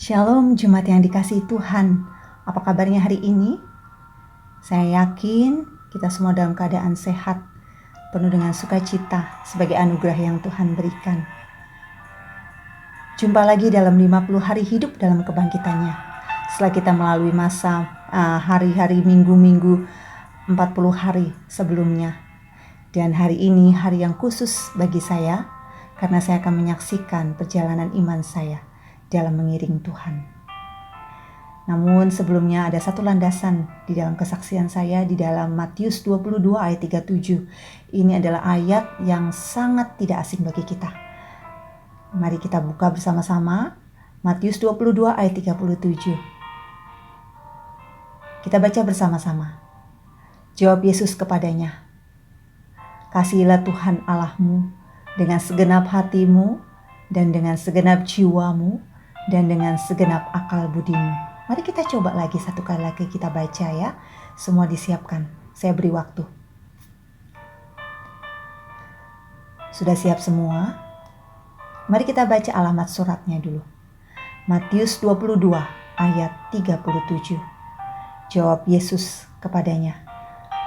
Shalom Jemaat yang dikasihi Tuhan. Apa kabarnya hari ini? Saya yakin kita semua dalam keadaan sehat, penuh dengan sukacita sebagai anugerah yang Tuhan berikan. Jumpa lagi dalam 50 hari hidup dalam kebangkitannya. Setelah kita melalui masa hari-hari, minggu-minggu, 40 hari sebelumnya. Dan hari ini hari yang khusus bagi saya, karena saya akan menyaksikan perjalanan iman saya dalam mengiring Tuhan. Namun sebelumnya ada satu landasan di dalam kesaksian saya di dalam Matius 22 ayat 37. Ini adalah ayat yang sangat tidak asing bagi kita. Mari kita buka bersama-sama Matius 22 ayat 37. Kita baca bersama-sama. Jawab Yesus kepadanya, "Kasihilah Tuhan Allahmu dengan segenap hatimu dan dengan segenap jiwamu dan dengan segenap akal budimu." Mari kita coba lagi satu kali lagi kita baca ya. Semua disiapkan. Saya beri waktu. Sudah siap semua? Mari kita baca alamat suratnya dulu. Matius 22 ayat 37. Jawab Yesus kepadanya,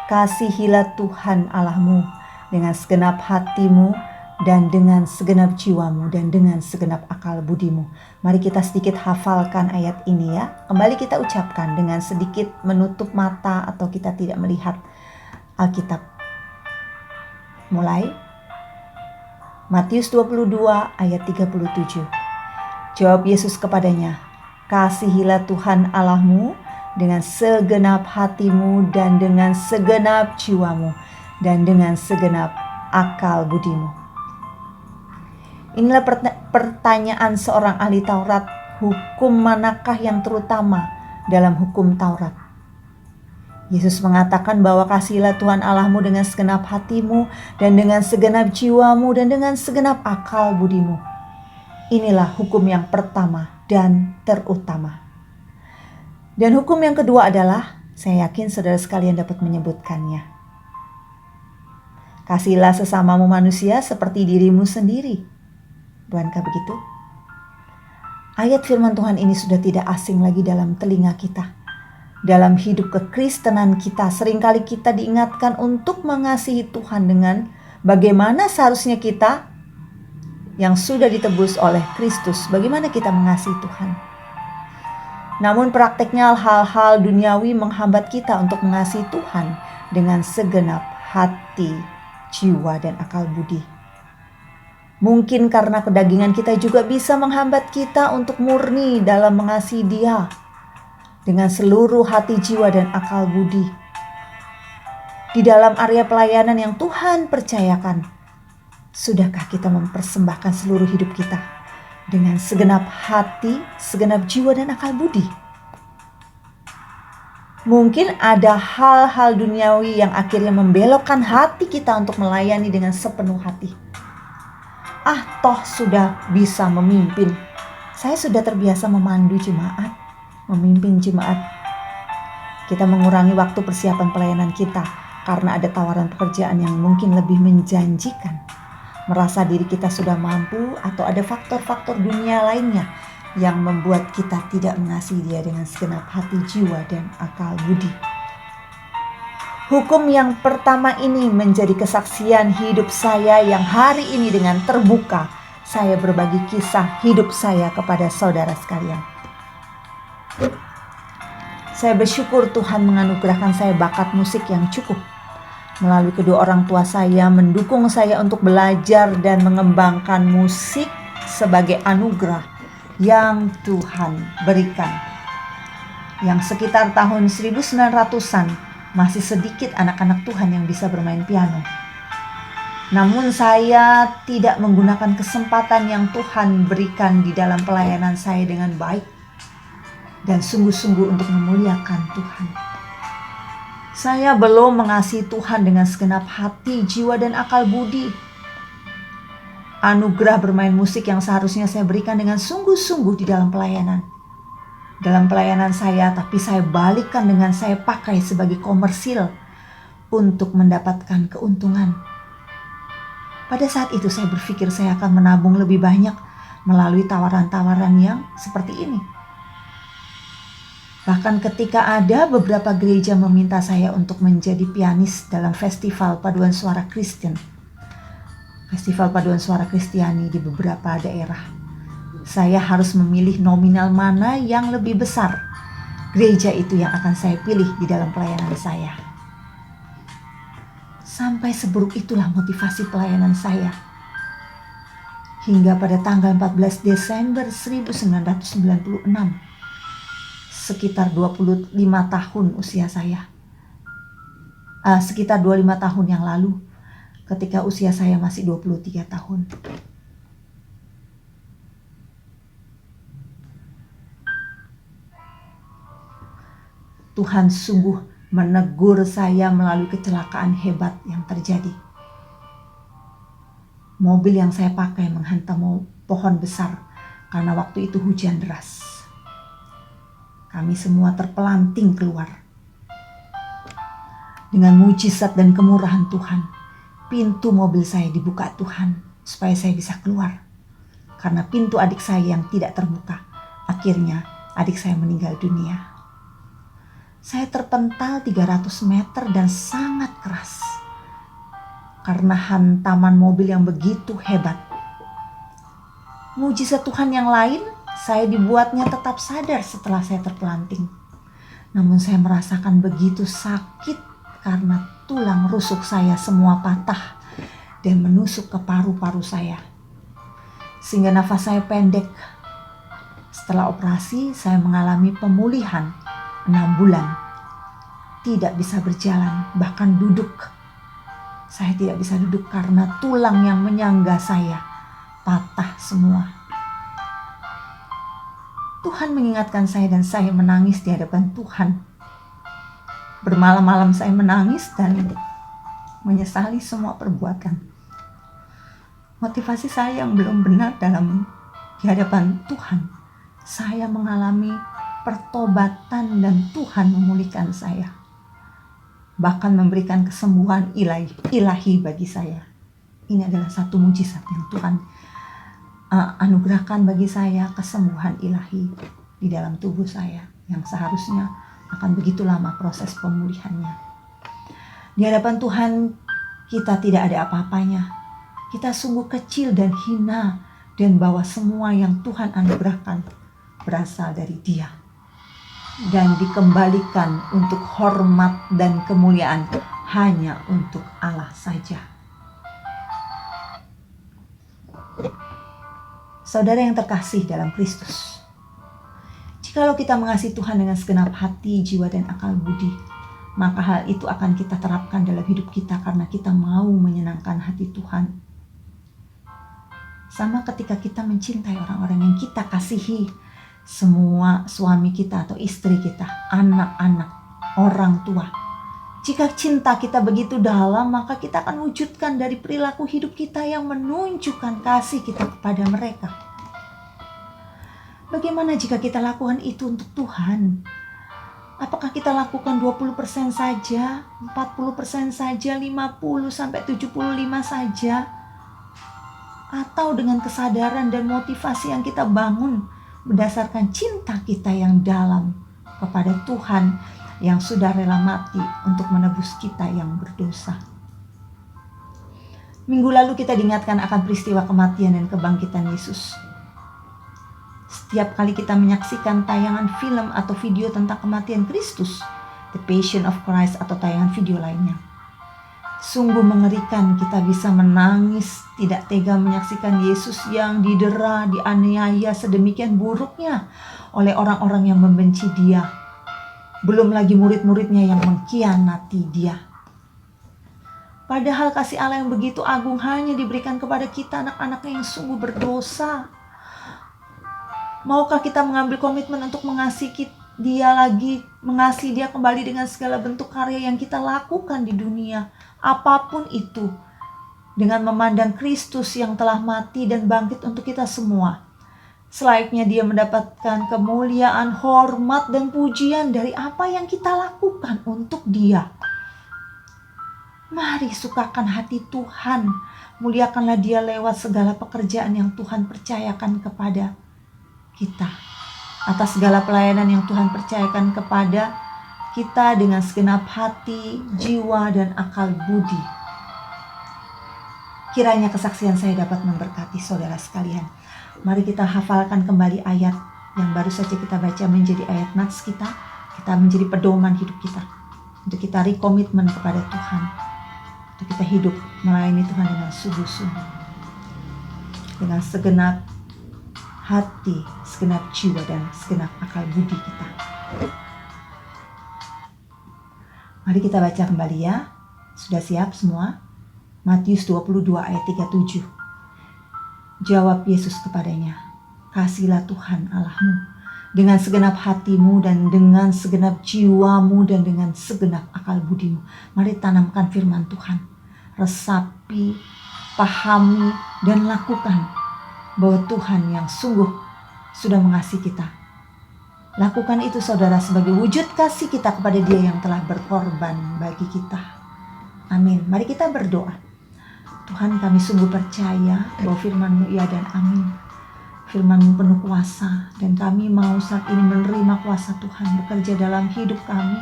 "Kasihilah Tuhan Allahmu dengan segenap hatimu dan dengan segenap jiwamu dan dengan segenap akal budimu." Mari kita sedikit hafalkan ayat ini ya. Kembali kita ucapkan dengan sedikit menutup mata atau kita tidak melihat Alkitab. Mulai. Matius 22 ayat 37. Jawab Yesus kepadanya, "Kasihilah Tuhan Allahmu dengan segenap hatimu dan dengan segenap jiwamu dan dengan segenap akal budimu." Inilah pertanyaan seorang ahli Taurat. Hukum manakah yang terutama dalam hukum Taurat? Yesus mengatakan bahwa kasihilah Tuhan Allahmu dengan segenap hatimu dan dengan segenap jiwamu dan dengan segenap akal budimu. Inilah hukum yang pertama dan terutama. Dan hukum yang kedua adalah, saya yakin saudara sekalian dapat menyebutkannya. Kasihilah sesamamu manusia seperti dirimu sendiri. Bukankah begitu? Ayat firman Tuhan ini sudah tidak asing lagi dalam telinga kita. Dalam hidup kekristenan kita, seringkali kita diingatkan untuk mengasihi Tuhan dengan bagaimana seharusnya kita yang sudah ditebus oleh Kristus, bagaimana kita mengasihi Tuhan. Namun prakteknya hal-hal duniawi menghambat kita untuk mengasihi Tuhan dengan segenap hati, jiwa, dan akal budi. Mungkin karena kedagingan kita juga bisa menghambat kita untuk murni dalam mengasihi Dia dengan seluruh hati, jiwa, dan akal budi. Di dalam area pelayanan yang Tuhan percayakan, sudahkah kita mempersembahkan seluruh hidup kita dengan segenap hati, segenap jiwa, dan akal budi? Mungkin ada hal-hal duniawi yang akhirnya membelokkan hati kita untuk melayani dengan sepenuh hati. Toh sudah bisa memimpin. Saya sudah terbiasa memandu jemaat, memimpin jemaat. Kita mengurangi waktu persiapan pelayanan kita karena ada tawaran pekerjaan yang mungkin lebih menjanjikan. Merasa diri kita sudah mampu atau ada faktor-faktor dunia lainnya yang membuat kita tidak mengasihi Dia dengan segenap hati, jiwa, dan akal budi. Hukum yang pertama ini menjadi kesaksian hidup saya yang hari ini dengan terbuka saya berbagi kisah hidup saya kepada saudara sekalian. Saya bersyukur Tuhan menganugerahkan saya bakat musik yang cukup. Melalui kedua orang tua saya mendukung saya untuk belajar dan mengembangkan musik sebagai anugerah yang Tuhan berikan. Yang sekitar tahun 1900-an masih sedikit anak-anak Tuhan yang bisa bermain piano. Namun saya tidak menggunakan kesempatan yang Tuhan berikan di dalam pelayanan saya dengan baik dan sungguh-sungguh untuk memuliakan Tuhan. Saya belum mengasihi Tuhan dengan segenap hati, jiwa, dan akal budi. Anugerah bermain musik yang seharusnya saya berikan dengan sungguh-sungguh di dalam pelayanan. Dalam pelayanan saya, tapi saya balikan dengan saya pakai sebagai komersil untuk mendapatkan keuntungan. Pada saat itu saya berpikir saya akan menabung lebih banyak melalui tawaran-tawaran yang seperti ini. Bahkan ketika ada beberapa gereja meminta saya untuk menjadi pianis dalam festival paduan suara Kristen, festival paduan suara Kristiani di beberapa daerah, saya harus memilih nominal mana yang lebih besar. Gereja itu yang akan saya pilih di dalam pelayanan saya. Sampai seburuk itulah motivasi pelayanan saya. Hingga pada tanggal 14 Desember 1996, sekitar 25 tahun usia saya. Sekitar 25 tahun yang lalu, ketika usia saya masih 23 tahun. Tuhan sungguh menegur saya melalui kecelakaan hebat yang terjadi. Mobil yang saya pakai menghantam pohon besar karena waktu itu hujan deras. Kami semua terpelanting keluar. Dengan mujizat dan kemurahan Tuhan, pintu mobil saya dibuka Tuhan supaya saya bisa keluar. Karena pintu adik saya yang tidak terbuka, akhirnya adik saya meninggal dunia. Saya terpental 300 meter dan sangat keras karena hantaman mobil yang begitu hebat. Mujizat Tuhan yang lain, saya dibuatnya tetap sadar setelah saya terpelanting. Namun saya merasakan begitu sakit karena tulang rusuk saya semua patah dan menusuk ke paru-paru saya. Sehingga nafas saya pendek. Setelah operasi, saya mengalami pemulihan 6 bulan. Tidak bisa berjalan, bahkan duduk. Saya tidak bisa duduk karena tulang yang menyangga saya patah semua. Tuhan mengingatkan saya dan saya menangis di hadapan Tuhan. Bermalam-malam saya menangis dan menyesali semua perbuatan. Motivasi saya yang belum benar di hadapan Tuhan. Saya mengalami pertobatan dan Tuhan memulihkan saya. Bahkan memberikan kesembuhan ilahi bagi saya. Ini adalah satu mujizat yang Tuhan anugerahkan bagi saya, kesembuhan ilahi di dalam tubuh saya yang seharusnya akan begitu lama proses pemulihannya. Di hadapan Tuhan kita tidak ada apa-apanya. Kita sungguh kecil dan hina, dan bahwa semua yang Tuhan anugerahkan berasal dari Dia dan dikembalikan untuk hormat dan kemuliaan hanya untuk Allah saja. Saudara yang terkasih dalam Kristus, jikalau kita mengasihi Tuhan dengan segenap hati, jiwa, dan akal budi, maka hal itu akan kita terapkan dalam hidup kita karena kita mau menyenangkan hati Tuhan. Sama ketika kita mencintai orang-orang yang kita kasihi, semua suami kita atau istri kita, anak-anak, orang tua. Jika cinta kita begitu dalam, maka kita akan wujudkan dari perilaku hidup kita yang menunjukkan kasih kita kepada mereka. Bagaimana jika kita lakukan itu untuk Tuhan? Apakah kita lakukan 20% saja, 40% saja, 50 sampai 75 saja? Atau dengan kesadaran dan motivasi yang kita bangun berdasarkan cinta kita yang dalam kepada Tuhan yang sudah rela mati untuk menebus kita yang berdosa. Minggu lalu kita diingatkan akan peristiwa kematian dan kebangkitan Yesus. Setiap kali kita menyaksikan tayangan film atau video tentang kematian Kristus, The Passion of Christ atau tayangan video lainnya, sungguh mengerikan. Kita bisa menangis, tidak tega menyaksikan Yesus yang didera, dianiaya sedemikian buruknya oleh orang-orang yang membenci Dia. Belum lagi murid-muridnya yang mengkhianati Dia. Padahal kasih Allah yang begitu agung hanya diberikan kepada kita, anak-anaknya yang sungguh berdosa. Maukah kita mengambil komitmen untuk mengasihi Dia lagi, mengasihi Dia kembali dengan segala bentuk karya yang kita lakukan di dunia, apapun itu, dengan memandang Kristus yang telah mati dan bangkit untuk kita semua. Selayaknya Dia mendapatkan kemuliaan, hormat, dan pujian dari apa yang kita lakukan untuk Dia. Mari sukakan hati Tuhan, muliakanlah Dia lewat segala pekerjaan yang Tuhan percayakan kepada kita. atas segala pelayanan yang Tuhan percayakan kepada kita dengan segenap hati, jiwa, dan akal budi. Kiranya kesaksian saya dapat memberkati saudara sekalian. Mari kita hafalkan kembali ayat yang baru saja kita baca menjadi ayat nats kita menjadi pedoman hidup kita. Untuk kita rekomitmen kepada Tuhan. Untuk kita hidup melayani Tuhan dengan sungguh-sungguh. Dengan segenap hati, segenap jiwa, dan segenap akal budi kita. Mari kita baca kembali ya. Sudah siap semua? Matius 22 ayat 37. Jawab Yesus kepadanya, "Kasihilah Tuhan Allahmu dengan segenap hatimu dan dengan segenap jiwamu dan dengan segenap akal budimu." Mari tanamkan firman Tuhan. Resapi, pahami, dan lakukan bahwa Tuhan yang sungguh sudah mengasihi kita. Lakukan itu saudara sebagai wujud kasih kita kepada Dia yang telah berkorban bagi kita. Amin. Mari kita berdoa. Tuhan, kami sungguh percaya bahwa firman-Mu iya dan amin. Firman-Mu penuh kuasa, dan kami mau saat ini menerima kuasa Tuhan bekerja dalam hidup kami.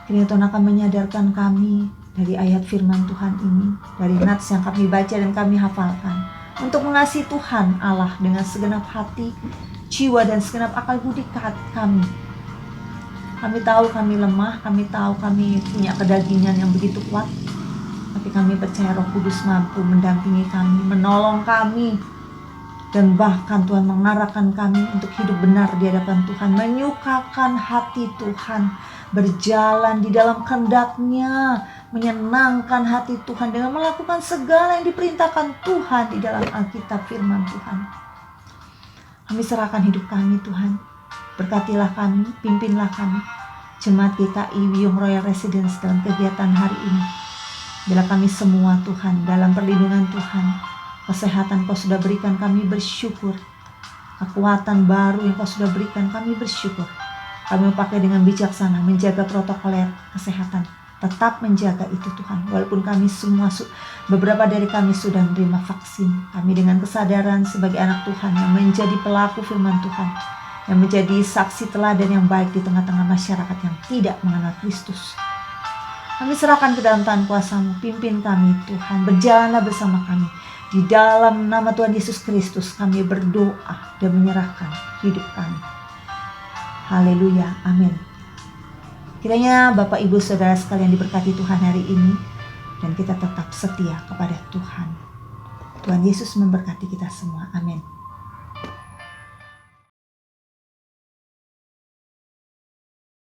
Kiranya Tuhan akan menyadarkan kami dari ayat firman Tuhan ini, dari nats yang kami baca dan kami hafalkan, untuk mengasihi Tuhan Allah dengan segenap hati, jiwa, dan segenap akal budi kami. Kami tahu kami lemah, kami tahu kami punya kedagingan yang begitu kuat, tapi kami percaya Roh Kudus mampu mendampingi kami, menolong kami, dan bahkan Tuhan mengarahkan kami untuk hidup benar di hadapan Tuhan, menyukakan hati Tuhan, berjalan di dalam kehendak-Nya, menyenangkan hati Tuhan dengan melakukan segala yang diperintahkan Tuhan di dalam Alkitab firman Tuhan. Kami serahkan hidup kami Tuhan. Berkatilah kami, pimpinlah kami, jemaat GKI Wiyung Royal Residence dalam kegiatan hari ini. Bila kami semua Tuhan dalam perlindungan Tuhan, kesehatan Kau sudah berikan, kami bersyukur. Kekuatan baru yang Kau sudah berikan, kami bersyukur. Kami pakai dengan bijaksana menjaga protokoler kesehatan. Tetap menjaga itu Tuhan. Walaupun kami semua, beberapa dari kami sudah menerima vaksin. Kami dengan kesadaran sebagai anak Tuhan yang menjadi pelaku firman Tuhan, yang menjadi saksi teladan yang baik di tengah-tengah masyarakat yang tidak mengenal Kristus. Kami serahkan ke dalam tangan kuasa-Mu. Pimpin kami Tuhan. Berjalanlah bersama kami. Di dalam nama Tuhan Yesus Kristus kami berdoa dan menyerahkan hidup kami. Haleluya. Amin. Kiranya Bapak Ibu Saudara sekalian diberkati Tuhan hari ini, dan kita tetap setia kepada Tuhan. Tuhan Yesus memberkati kita semua. Amin.